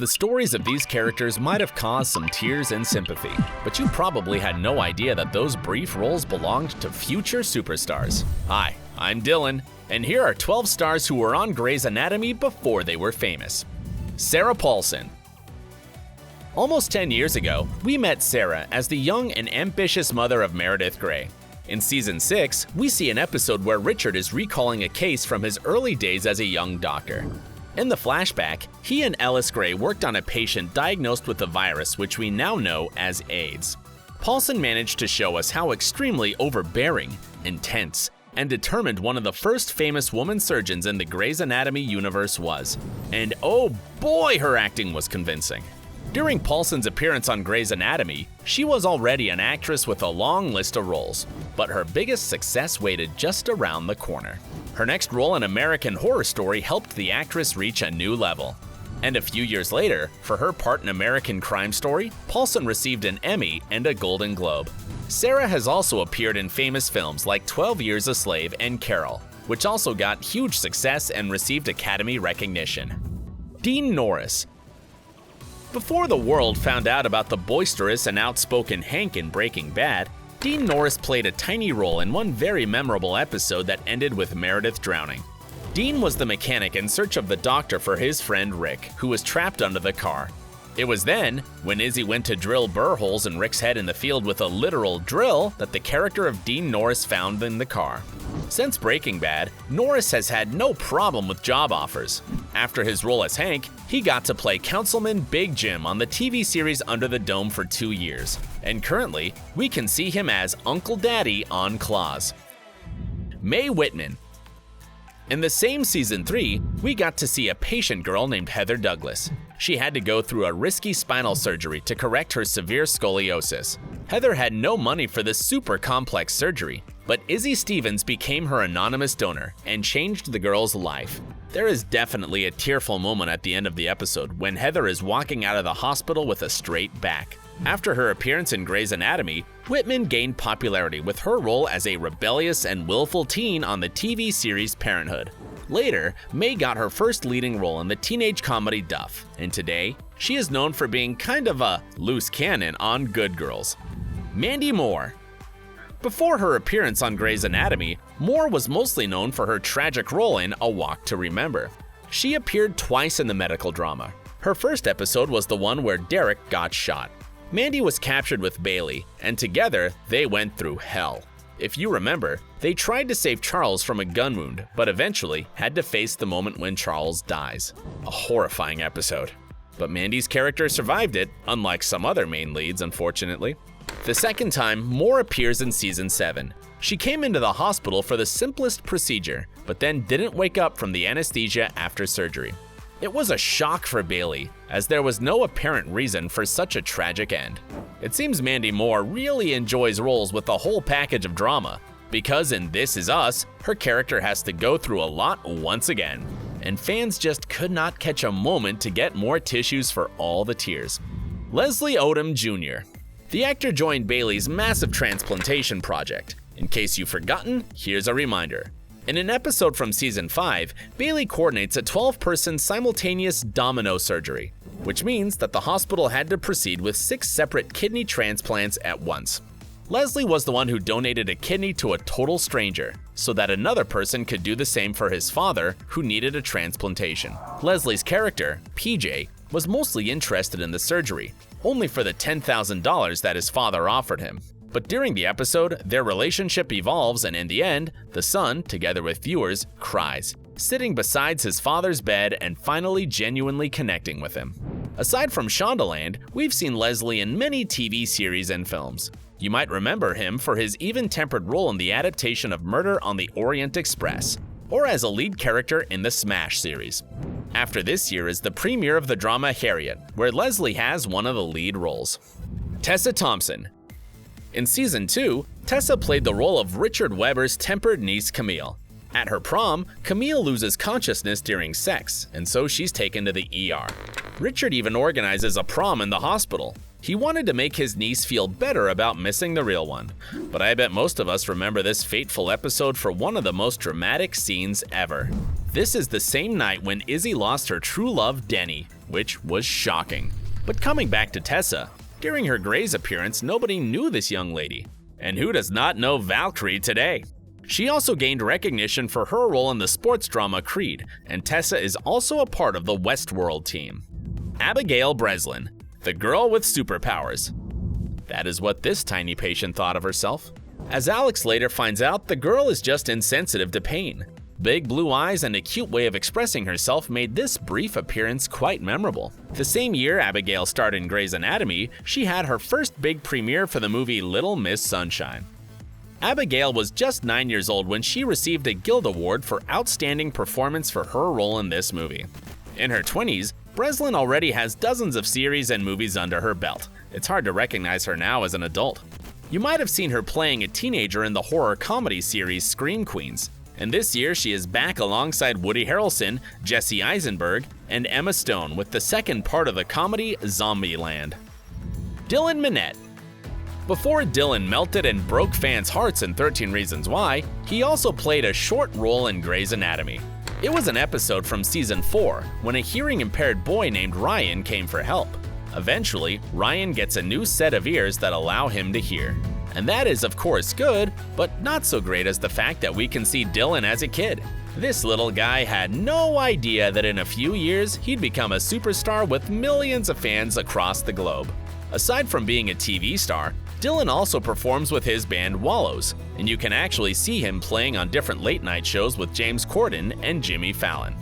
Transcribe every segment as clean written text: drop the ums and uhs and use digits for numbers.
The stories of these characters might have caused some tears and sympathy, but you probably had no idea that those brief roles belonged to future superstars. Hi, I'm Dylan, and here are 12 stars who were on Grey's Anatomy before they were famous. Sarah Paulson. Almost 10 years ago, we met Sarah as the young and ambitious mother of Meredith Grey. In season 6, we see an episode where Richard is recalling a case from his early days as a young doctor. In the flashback, he and Ellis Grey worked on a patient diagnosed with a virus which we now know as AIDS. Paulson managed to show us how extremely overbearing, intense, and determined one of the first famous woman surgeons in the Grey's Anatomy universe was. And oh boy, her acting was convincing. During Paulson's appearance on Grey's Anatomy, she was already an actress with a long list of roles, but her biggest success waited just around the corner. Her next role in American Horror Story helped the actress reach a new level. And a few years later, for her part in American Crime Story, Paulson received an Emmy and a Golden Globe. Sarah has also appeared in famous films like 12 Years a Slave and Carol, which also got huge success and received Academy recognition. Dean Norris. Before the world found out about the boisterous and outspoken Hank in Breaking Bad, Dean Norris played a tiny role in one very memorable episode that ended with Meredith drowning. Dean was the mechanic in search of the doctor for his friend Rick, who was trapped under the car. It was then, when Izzy went to drill burr holes in Rick's head in the field with a literal drill, that the character of Dean Norris found in the car. Since Breaking Bad, Norris has had no problem with job offers. After his role as Hank, he got to play Councilman Big Jim on the TV series Under the Dome for 2 years. And currently, we can see him as Uncle Daddy on Claws. Mae Whitman. In the same season 3, we got to see a patient girl named Heather Douglas. She had to go through a risky spinal surgery to correct her severe scoliosis. Heather had no money for this super complex surgery, but Izzy Stevens became her anonymous donor and changed the girl's life. There is definitely a tearful moment at the end of the episode when Heather is walking out of the hospital with a straight back. After her appearance in Grey's Anatomy, Whitman gained popularity with her role as a rebellious and willful teen on the TV series Parenthood. Later, Mae got her first leading role in the teenage comedy Duff, and today, she is known for being kind of a loose cannon on Good Girls. Mandy Moore. Before her appearance on Grey's Anatomy, Moore was mostly known for her tragic role in A Walk to Remember. She appeared twice in the medical drama. Her first episode was the one where Derek got shot. Mandy was captured with Baile, and together they went through hell. If you remember, they tried to save Charles from a gun wound, but eventually had to face the moment when Charles dies. A horrifying episode. But Mandy's character survived it, unlike some other main leads, unfortunately. The second time, Moore appears in season 7. She came into the hospital for the simplest procedure, but then didn't wake up from the anesthesia after surgery. It was a shock for Baile, as there was no apparent reason for such a tragic end. It seems Mandy Moore really enjoys roles with a whole package of drama, because in This Is Us, her character has to go through a lot once again, and fans just could not catch a moment to get more tissues for all the tears. Leslie Odom Jr. The actor joined Baile's massive transplantation project. In case you've forgotten, here's a reminder. In an episode from season 5, Baile coordinates a 12-person simultaneous domino surgery, which means that the hospital had to proceed with 6 separate kidney transplants at once. Leslie was the one who donated a kidney to a total stranger, so that another person could do the same for his father, who needed a transplantation. Leslie's character, PJ, was mostly interested in the surgery, only for the $10,000 that his father offered him. But during the episode, their relationship evolves, and in the end, the son, together with viewers, cries, sitting beside his father's bed and finally genuinely connecting with him. Aside from Shondaland, we've seen Leslie in many TV series and films. You might remember him for his even-tempered role in the adaptation of Murder on the Orient Express, or as a lead character in the Smash series. After this year is the premiere of the drama Harriet, where Leslie has one of the lead roles. Tessa Thompson. In season 2, Tessa played the role of Richard Webber's tempered niece Camille. At her prom, Camille loses consciousness during sex, and so she's taken to the ER. Richard even organizes a prom in the hospital. He wanted to make his niece feel better about missing the real one, but I bet most of us remember this fateful episode for one of the most dramatic scenes ever. This is the same night when Izzy lost her true love, Denny, which was shocking. But coming back to Tessa, during her Grey's appearance, nobody knew this young lady. And who does not know Valkyrie today? She also gained recognition for her role in the sports drama Creed, and Tessa is also a part of the Westworld team. Abigail Breslin, the girl with superpowers. That is what this tiny patient thought of herself. As Alex later finds out, the girl is just insensitive to pain. Big blue eyes and a cute way of expressing herself made this brief appearance quite memorable. The same year Abigail starred in Grey's Anatomy, she had her first big premiere for the movie Little Miss Sunshine. Abigail was just 9 years old when she received a Guild Award for outstanding performance for her role in this movie. In her 20s, Breslin already has dozens of series and movies under her belt. It's hard to recognize her now as an adult. You might have seen her playing a teenager in the horror comedy series Scream Queens. And this year, she is back alongside Woody Harrelson, Jesse Eisenberg, and Emma Stone with the second part of the comedy Zombieland. Dylan Minnette. Before Dylan melted and broke fans' hearts in 13 Reasons Why, he also played a short role in Grey's Anatomy. It was an episode from season 4 when a hearing-impaired boy named Ryan came for help. Eventually, Ryan gets a new set of ears that allow him to hear. And that is of course good, but not so great as the fact that we can see Dylan as a kid. This little guy had no idea that in a few years he'd become a superstar with millions of fans across the globe. Aside from being a TV star, Dylan also performs with his band Wallows, and you can actually see him playing on different late-night shows with James Corden and Jimmy Fallon.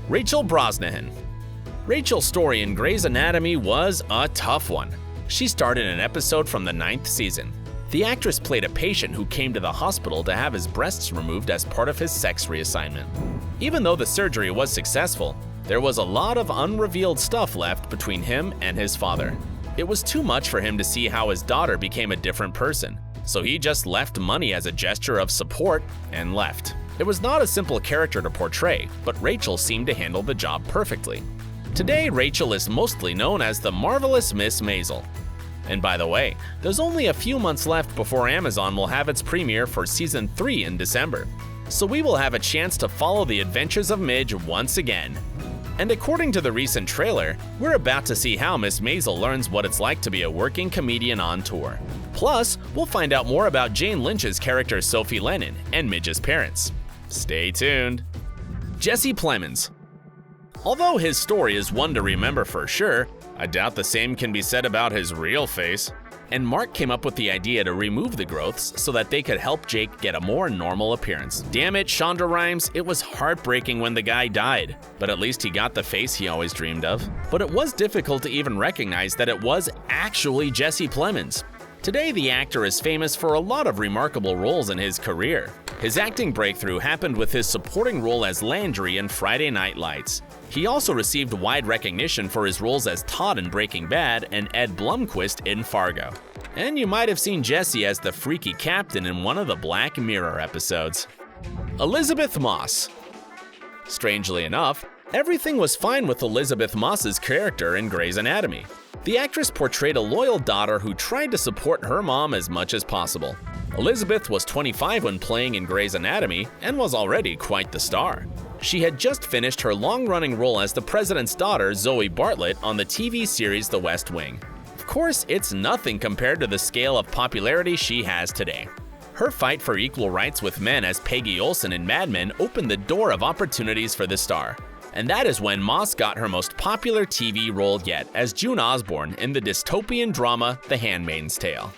Rachel Brosnahan. Rachel's story in Grey's Anatomy was a tough one. She starred in an episode from the 9th season. The actress played a patient who came to the hospital to have his breasts removed as part of his sex reassignment. Even though the surgery was successful, there was a lot of unrevealed stuff left between him and his father. It was too much for him to see how his daughter became a different person, so he just left money as a gesture of support and left. It was not a simple character to portray, but Rachel seemed to handle the job perfectly. Today, Rachel is mostly known as the Marvelous Miss Maisel. And by the way, there's only a few months left before Amazon will have its premiere for Season 3 in December. So we will have a chance to follow the adventures of Midge once again. And according to the recent trailer, we're about to see how Miss Maisel learns what it's like to be a working comedian on tour. Plus, we'll find out more about Jane Lynch's character Sophie Lennon and Midge's parents. Stay tuned. Jesse Plemons. Although his story is one to remember for sure, I doubt the same can be said about his real face. And Mark came up with the idea to remove the growths so that they could help Jake get a more normal appearance. Damn it, Shonda Rhimes, it was heartbreaking when the guy died. But at least he got the face he always dreamed of. But it was difficult to even recognize that it was actually Jesse Plemons. Today, the actor is famous for a lot of remarkable roles in his career. His acting breakthrough happened with his supporting role as Landry in Friday Night Lights. He also received wide recognition for his roles as Todd in Breaking Bad and Ed Blumquist in Fargo. And you might have seen Jesse as the freaky captain in one of the Black Mirror episodes. Elisabeth Moss. Strangely enough, everything was fine with Elisabeth Moss's character in Grey's Anatomy. The actress portrayed a loyal daughter who tried to support her mom as much as possible. Elisabeth was 25 when playing in Grey's Anatomy and was already quite the star. She had just finished her long-running role as the president's daughter, Zoe Bartlett, on the TV series The West Wing. Of course, it's nothing compared to the scale of popularity she has today. Her fight for equal rights with men as Peggy Olson in Mad Men opened the door of opportunities for the star. And that is when Moss got her most popular TV role yet as June Osborne in the dystopian drama The Handmaid's Tale.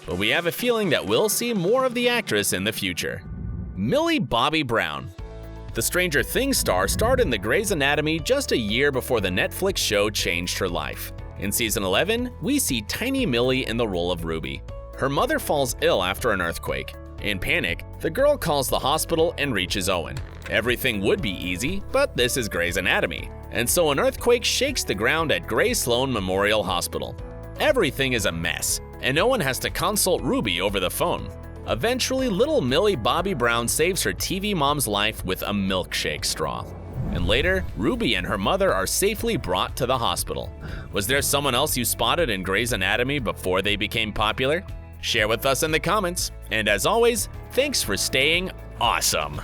But we have a feeling that we'll see more of the actress in the future. Millie Bobby Brown. The Stranger Things star starred in the Grey's Anatomy just a year before the Netflix show changed her life. In season 11, we see tiny Millie in the role of Ruby. Her mother falls ill after an earthquake. In panic, the girl calls the hospital and reaches Owen. Everything would be easy, but this is Grey's Anatomy, and so an earthquake shakes the ground at Gray Sloan Memorial Hospital. Everything is a mess, and Owen has to consult Ruby over the phone. Eventually, little Millie Bobby Brown saves her TV mom's life with a milkshake straw. And later, Ruby and her mother are safely brought to the hospital. Was there someone else you spotted in Grey's Anatomy before they became popular? Share with us in the comments. And as always, thanks for staying awesome.